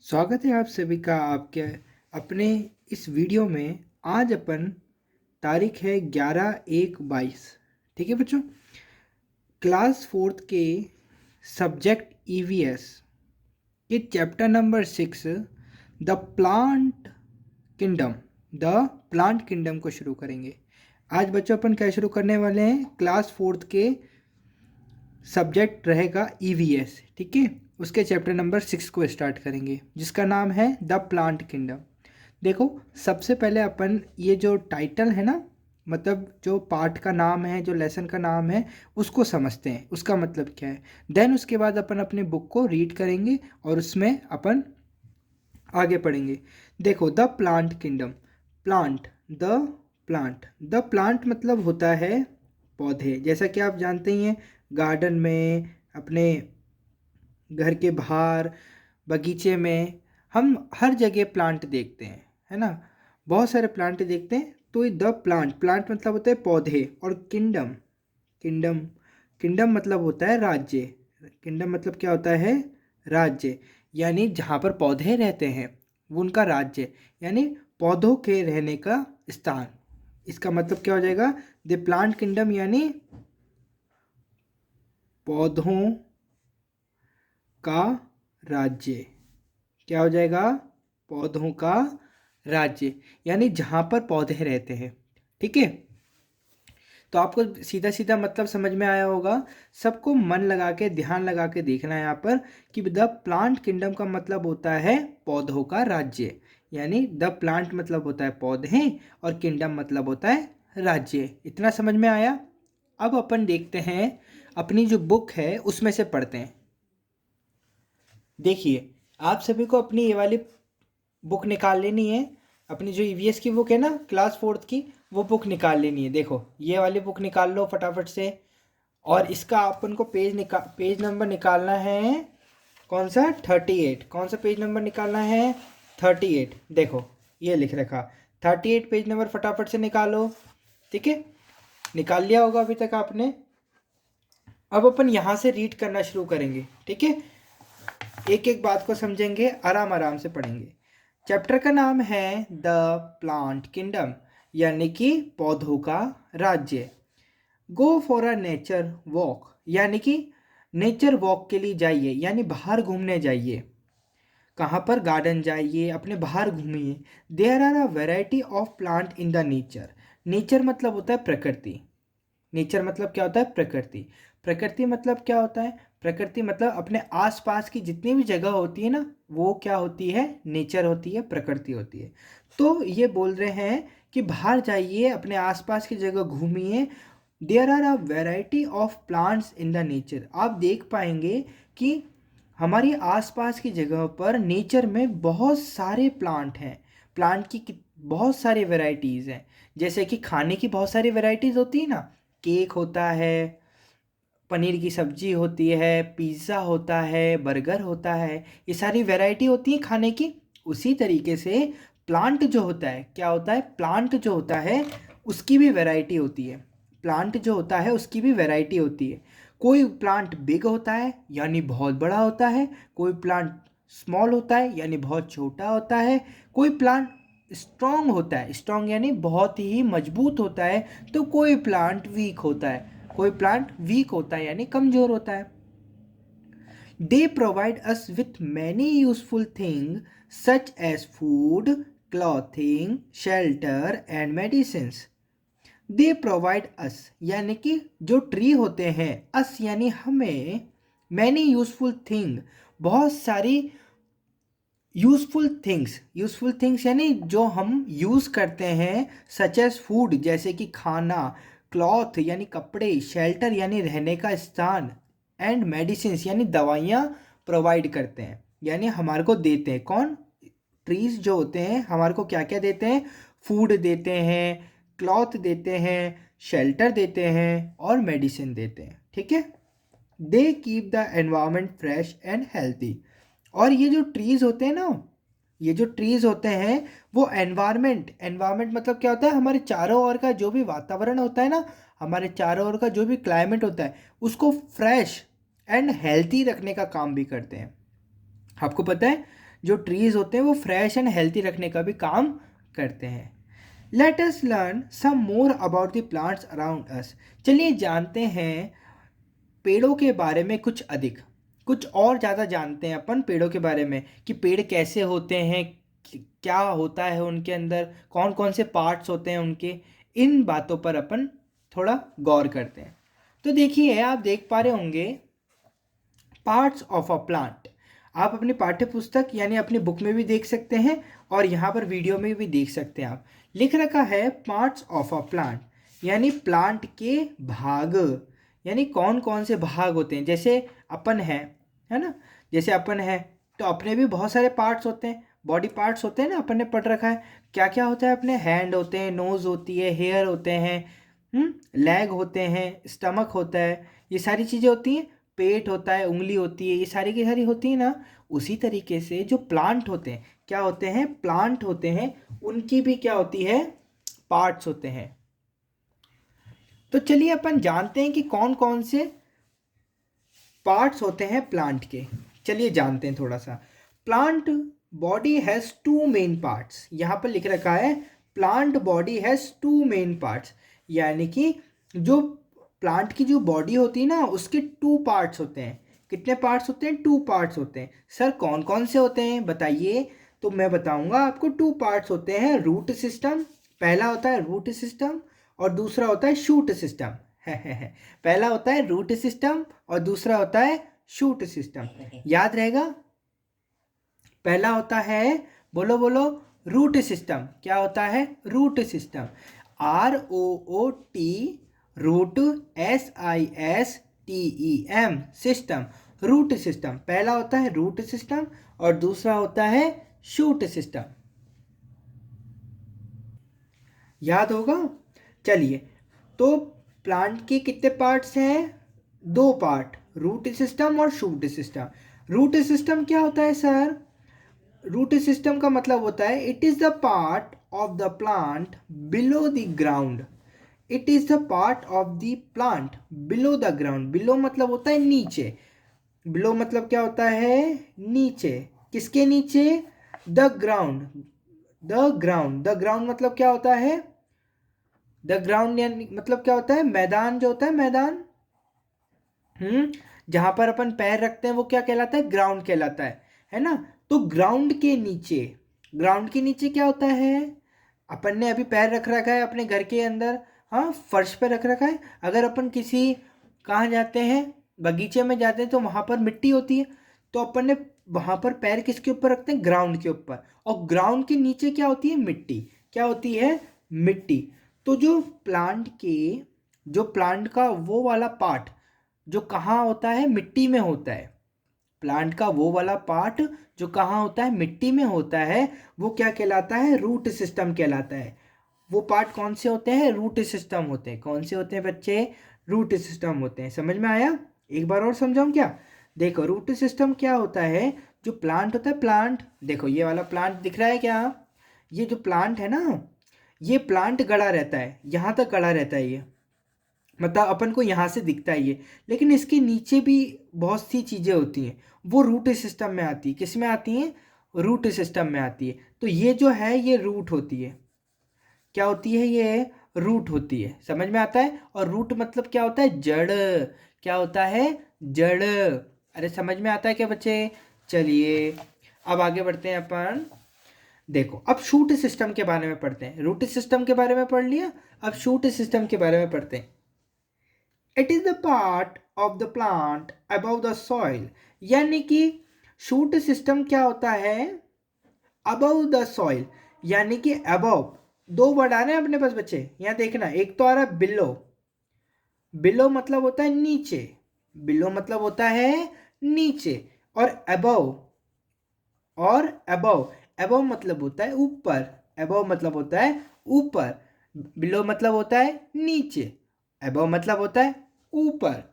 स्वागत है आप सभी का आपके अपने इस वीडियो में। आज अपन तारीख है 11/1/22। ठीक है बच्चों, क्लास फोर्थ के सब्जेक्ट ईवीएस के chapter number 6 the plant kingdom the plant kingdom को शुरू करेंगे। आज बच्चों अपन क्या शुरू करने वाले हैं? क्लास फोर्थ के सब्जेक्ट रहेगा ईवीएस। ठीक है, उसके चैप्टर नंबर 6 को स्टार्ट करेंगे जिसका नाम है द प्लांट किंगडम। देखो, सबसे पहले अपन ये जो टाइटल है ना, मतलब जो पार्ट का नाम है, जो लेसन का नाम है, उसको समझते हैं, उसका मतलब क्या है। देन उसके बाद अपन अपने बुक को रीड करेंगे और उसमें अपन आगे पढ़ेंगे। देखो, the plant kingdom, plant, the plant मतलब होता है पौधे। जैसा कि आप जानते ही हैं, गार्डन में, अपने घर के बाहर, बगीचे में हम हर जगह प्लांट देखते हैं, है ना। बहुत सारे प्लांट देखते हैं। तो ये द प्लांट, प्लांट मतलब होता है पौधे, और किंगडम, किंगडम किंगडम मतलब होता है राज्य। किंगडम मतलब क्या होता है? राज्य, यानी जहाँ पर पौधे रहते हैं वो उनका राज्य, यानी पौधों के रहने का स्थान। इसका मतलब क्या हो जाएगा? द प्लांट किंगडम यानी पौधों का राज्य। क्या हो जाएगा? पौधों का राज्य, यानी जहाँ पर पौधे रहते हैं। ठीक है, तो आपको सीधा सीधा मतलब समझ में आया होगा। सबको मन लगा के, ध्यान लगा के देखना है यहाँ पर कि द प्लांट किंगडम का मतलब होता है पौधों का राज्य, यानी द प्लांट मतलब होता है पौधे और किंगडम मतलब होता है राज्य। इतना समझ में आया? अब अपन देखते हैं, अपनी जो बुक है उसमें से पढ़ते हैं। देखिए, आप सभी को अपनी ये वाली बुक निकाल लेनी है। अपनी जो ईवीएस की बुक है ना, क्लास फोर्थ की, वो बुक निकाल लेनी है। देखो, ये वाली बुक निकाल लो फटाफट से। और इसका अपन को पेज नंबर निकालना है। कौन सा? 38। कौन सा पेज नंबर निकालना है? 38। देखो, ये लिख रखा 38 पेज नंबर, फटाफट से निकालो। ठीक है, निकाल लिया होगा अभी तक आपने। अब अपन यहाँ से रीड करना शुरू करेंगे। ठीक है, एक एक बात को समझेंगे, आराम आराम से पढ़ेंगे। चैप्टर का नाम है द प्लांट किंगडम, यानी कि पौधों का राज्य। Go for a nature walk, यानी कि नेचर वॉक के लिए जाइए, यानी बाहर घूमने जाइए। कहाँ पर? गार्डन जाइए, अपने बाहर घूमिए। There are a variety of plant in the nature. Nature मतलब होता है प्रकृति। नेचर मतलब क्या होता है? प्रकृति। प्रकृति मतलब क्या होता है? प्रकृति मतलब अपने आसपास की जितनी भी जगह होती है ना, वो क्या होती है? नेचर होती है, प्रकृति होती है। तो ये बोल रहे हैं कि बाहर जाइए, अपने आसपास की जगह घूमिए। There are a variety of plants in the nature. आप देख पाएंगे कि हमारी आसपास की जगह पर नेचर में बहुत सारे प्लांट हैं। प्लांट की बहुत सारी वेराइटीज़ हैं। जैसे कि खाने की बहुत सारी वेराइटीज़ होती है ना, केक होता है, पनीर की सब्जी होती है, पिज़्ज़ा होता है, बर्गर होता है, ये सारी वैरायटी होती है खाने की। उसी तरीके से प्लांट जो होता है, क्या होता है? प्लांट जो होता है उसकी भी वैरायटी होती है। प्लांट जो होता है उसकी भी वैरायटी होती है। कोई प्लांट बिग होता है यानी बहुत बड़ा होता है, कोई प्लांट स्मॉल होता है यानी बहुत छोटा होता है, कोई प्लांट स्ट्रॉन्ग होता है, स्ट्रॉन्ग यानी बहुत ही मजबूत होता है, तो कोई प्लांट वीक होता है, कोई प्लांट वीक होता है यानी कमजोर होता है। They provide us with many useful thing such as food, clothing, shelter and medicine. They provide us, यानी कि जो ट्री होते हैं, अस यानी हमें, मैनी यूजफुल थिंग, बहुत सारी यूजफुल थिंग्स यानी जो हम यूज़ करते हैं, सच एज फूड जैसे कि खाना, क्लॉथ यानी कपड़े, शेल्टर यानी रहने का स्थान, एंड मेडिसिन यानी दवाइयाँ प्रोवाइड करते हैं, यानी हमारे को देते हैं। कौन? ट्रीज जो होते हैं हमारे को क्या क्या देते हैं? फूड देते हैं, क्लॉथ देते हैं, शेल्टर देते हैं और मेडिसिन देते हैं। ठीक है, they keep the environment fresh and healthy. और ये जो ट्रीज होते हैं ना, ये जो ट्रीज होते हैं वो एनवायरमेंट मतलब क्या होता है? हमारे चारों ओर का जो भी वातावरण होता है ना, हमारे चारों ओर का जो भी क्लाइमेट होता है, उसको फ्रेश एंड हेल्थी रखने का काम भी करते हैं। आपको पता है, जो ट्रीज़ होते हैं वो फ्रेश एंड हेल्थी रखने का भी काम करते हैं। Let us learn some more about the plants around us. चलिए जानते हैं पेड़ों के बारे में कुछ अधिक, कुछ और ज़्यादा जानते हैं अपन पेड़ों के बारे में कि पेड़ कैसे होते हैं, क्या होता है उनके अंदर, कौन कौन से पार्ट्स होते हैं उनके। इन बातों पर अपन थोड़ा गौर करते हैं। तो देखिए, आप देख पा रहे होंगे पार्ट्स ऑफ अ प्लांट। आप अपनी पाठ्य पुस्तक यानी अपनी बुक में भी देख सकते हैं और यहाँ पर वीडियो में भी देख सकते हैं। आप लिख रखा है पार्ट्स ऑफ अ प्लांट, यानी प्लांट के भाग, यानी कौन कौन से भाग होते हैं। जैसे अपन है ना, जैसे अपन है तो अपने भी बहुत सारे पार्ट्स होते हैं, बॉडी पार्ट्स होते हैं ना, अपन ने पढ़ रखा है क्या क्या होता है अपने। हैंड होते हैं, नोज़ होती है, हेयर होते हैं, लेग होते हैं, स्टमक होता है, ये सारी चीज़ें होती हैं। पेट होता है, उंगली होती है, ये सारी की सारी होती है ना। उसी तरीके से जो प्लांट होते हैं क्या होते हैं, प्लांट होते हैं, उनकी भी क्या होती है, पार्ट्स होते हैं। तो चलिए अपन जानते हैं कि कौन कौन से पार्ट्स होते हैं प्लांट के। चलिए जानते हैं थोड़ा सा। Plant body has two main parts, यहाँ पर लिख रखा है plant body has two main parts, यानी कि जो प्लांट की जो बॉडी होती है ना उसके टू पार्ट्स होते हैं। कितने पार्ट्स होते हैं, टू पार्ट्स होते हैं। सर कौन कौन से होते हैं बताइए। तो मैं बताऊंगा आपको। टू पार्ट्स होते हैं रूट सिस्टम, पहला होता है रूट सिस्टम और दूसरा होता है शूट सिस्टम। है पहला होता है रूट सिस्टम और दूसरा होता है शूट सिस्टम। याद रहेगा, पहला होता है, बोलो बोलो, रूट सिस्टम। क्या होता है, root system. ROOT, root, SISTEM, system, root system. पहला होता है रूट सिस्टम और दूसरा होता है शूट सिस्टम। याद होगा। चलिए, तो प्लांट के कितने पार्ट्स हैं, दो पार्ट, रूट सिस्टम और शूट सिस्टम। रूट सिस्टम क्या होता है सर, रूट सिस्टम का मतलब होता है it is the part of the plant below the ground. It is the part of the plant below the ground. Below मतलब होता है नीचे, बिलो मतलब क्या होता है, नीचे। किसके नीचे, the ground. The ground, the ground मतलब क्या होता है, द ग्राउंड यानी मतलब क्या होता है, मैदान जो होता है, मैदान। जहां पर अपन पैर रखते हैं वो क्या कहलाता है, ग्राउंड कहलाता है ना। तो ग्राउंड के नीचे, ग्राउंड के नीचे क्या होता है, अपन ने अभी पैर रख रखा है अपने घर के अंदर, हाँ फर्श पे रख रखा है। अगर अपन किसी कहाँ जाते हैं, बगीचे में जाते हैं तो वहां पर मिट्टी होती है, तो अपन ने वहां पर पैर किसके ऊपर रखते हैं, ग्राउंड के ऊपर। और ग्राउंड के नीचे क्या होती है, मिट्टी। क्या होती है, मिट्टी। तो जो प्लांट के, जो प्लांट का वो वाला पार्ट जो कहाँ होता है, मिट्टी में होता है, प्लांट का वो वाला पार्ट जो कहाँ होता है, मिट्टी में होता है, वो क्या कहलाता है, रूट सिस्टम कहलाता है। वो पार्ट कौन से होते हैं, रूट सिस्टम होते हैं। कौन से होते हैं बच्चे, रूट सिस्टम होते हैं। समझ में आया, एक बार और समझाऊं क्या। देखो रूट सिस्टम क्या होता है, जो प्लांट होता है, प्लांट देखो ये वाला प्लांट दिख रहा है क्या, ये जो प्लांट है ना, ये प्लांट गड़ा रहता है, यहाँ तक गड़ा रहता है ये, मतलब अपन को यहाँ से दिखता है ये, लेकिन इसके नीचे भी बहुत सी चीज़ें होती हैं, वो रूट सिस्टम में आती है। किस में आती हैं, रूट सिस्टम में आती है। तो ये जो है ये रूट होती है। क्या होती है, ये रूट होती है। समझ में आता है। और रूट मतलब क्या होता है, जड़। क्या होता है, जड़। अरे समझ में आता है क्या बच्चे। चलिए अब आगे बढ़ते हैं अपन। देखो अब शूट सिस्टम के बारे में पढ़ते हैं। रूट सिस्टम के बारे में पढ़ लिया, अब शूट सिस्टम के बारे में पढ़ते हैं। It is the part of the plant above the soil, यानी कि शूट सिस्टम क्या होता है, अबव द सॉइल, यानी कि अबव। दो वर्ड आ रहे हैं अपने पास बच्चे, यहाँ देखना। एक तो आ रहा है बिलो, बिलो मतलब होता है नीचे, बिलो मतलब होता है नीचे। और अबव, और अबव, अबव मतलब होता है ऊपर, अबव मतलब होता है ऊपर, बिलो मतलब होता है नीचे, अबव मतलब होता है ऊपर,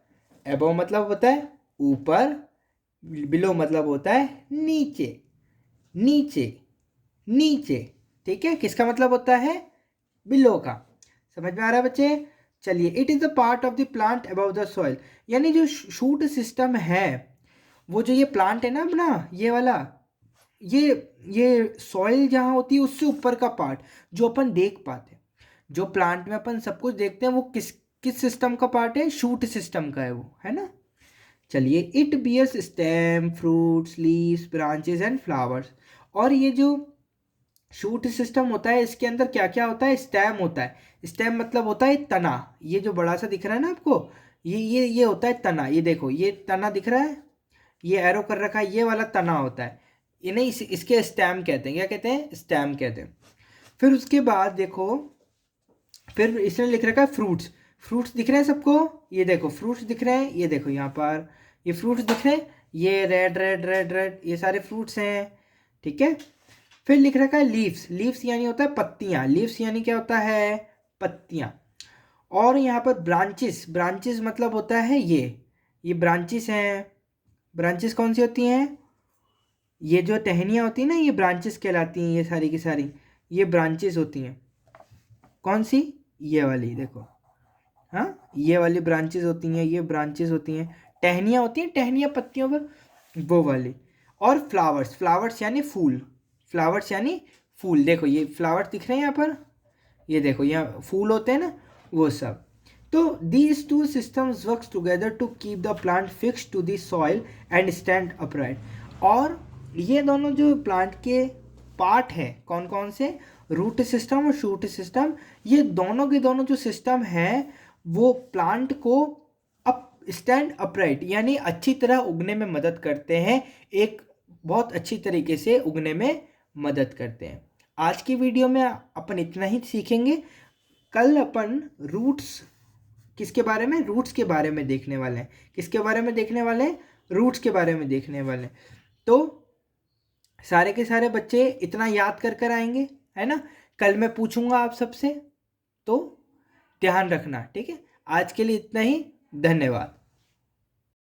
अबव मतलब होता है ऊपर, बिलो मतलब होता है नीचे, नीचे, नीचे। ठीक है, किसका मतलब होता है, बिलो का। समझ में आ रहा है बच्चे। चलिए, it is the part of the plant above the soil, यानी जो शूट सिस्टम है, वो जो ये प्लांट है ना अपना, ये वाला, ये सॉइल जहाँ होती है उससे ऊपर का पार्ट जो अपन देख पाते हैं, जो प्लांट में अपन सब कुछ देखते हैं वो किस किस सिस्टम का पार्ट है, शूट सिस्टम का है वो, है ना। चलिए, it bears stem, fruits, leaves, branches and flowers. और ये जो शूट सिस्टम होता है इसके अंदर क्या क्या होता है, स्टेम होता है। स्टेम मतलब होता है तना, ये जो बड़ा सा दिख रहा है ना आपको, ये होता है तना। ये देखो, ये तना दिख रहा है, ये एरो कर रखा है, ये वाला तना होता है। इन्हें इसके स्टेम कहते हैं। क्या कहते हैं, स्टेम कहते हैं। फिर उसके बाद देखो, फिर इसने लिख रखा है फ्रूट्स। फ्रूट्स दिख रहे हैं सबको, ये देखो फ्रूट्स दिख रहे हैं, ये देखो यहाँ पर ये फ्रूट्स दिख रहे हैं, ये रेड रेड रेड रेड, ये सारे फ्रूट्स हैं, ठीक है। फिर लिख रखा है लीव्स। लीव्स यानी होता है पत्तियाँ, लीव्स यानी क्या होता है, पत्तियाँ। और यहाँ पर ब्रांचेस, ब्रांचेस मतलब होता है ये ब्रांचेस हैं। ब्रांचेस कौन सी होती हैं, ये जो टहनियाँ होती हैं ना, ये ब्रांचेस कहलाती हैं, ये सारी की सारी ये ब्रांचेस होती हैं। कौन सी, ये वाली देखो, हाँ ये वाली ब्रांचेस होती हैं, ये ब्रांचेस होती हैं। टहनियाँ होती हैं, टहनियाँ पत्तियों पर, वो वाली। और फ्लावर्स, फ्लावर्स यानी फूल, फ्लावर्स यानी फूल। देखो ये फ्लावर्स दिख रहे हैं यहाँ पर, ये देखो यहाँ फूल होते हैं ना, वो सब। तो these two systems works together to keep the plant fix to the soil and stand upright. और ये दोनों जो प्लांट के पार्ट है, कौन कौन से, रूट सिस्टम और शूट सिस्टम, ये दोनों के दोनों जो सिस्टम हैं वो प्लांट को अप स्टैंड अपराइट यानी अच्छी तरह उगने में मदद करते हैं, एक बहुत अच्छी तरीके से उगने में मदद करते हैं। आज की वीडियो में अपन इतना ही सीखेंगे। कल अपन रूट्स किसके बारे में, रूट्स के बारे में देखने वाले हैं। किसके बारे में देखने वाले हैं, रूट्स के बारे में देखने वाले हैं। तो सारे के सारे बच्चे इतना याद कर कर आएंगे, है ना। कल मैं पूछूंगा आप सबसे, तो ध्यान रखना, ठीक है। आज के लिए इतना ही, धन्यवाद।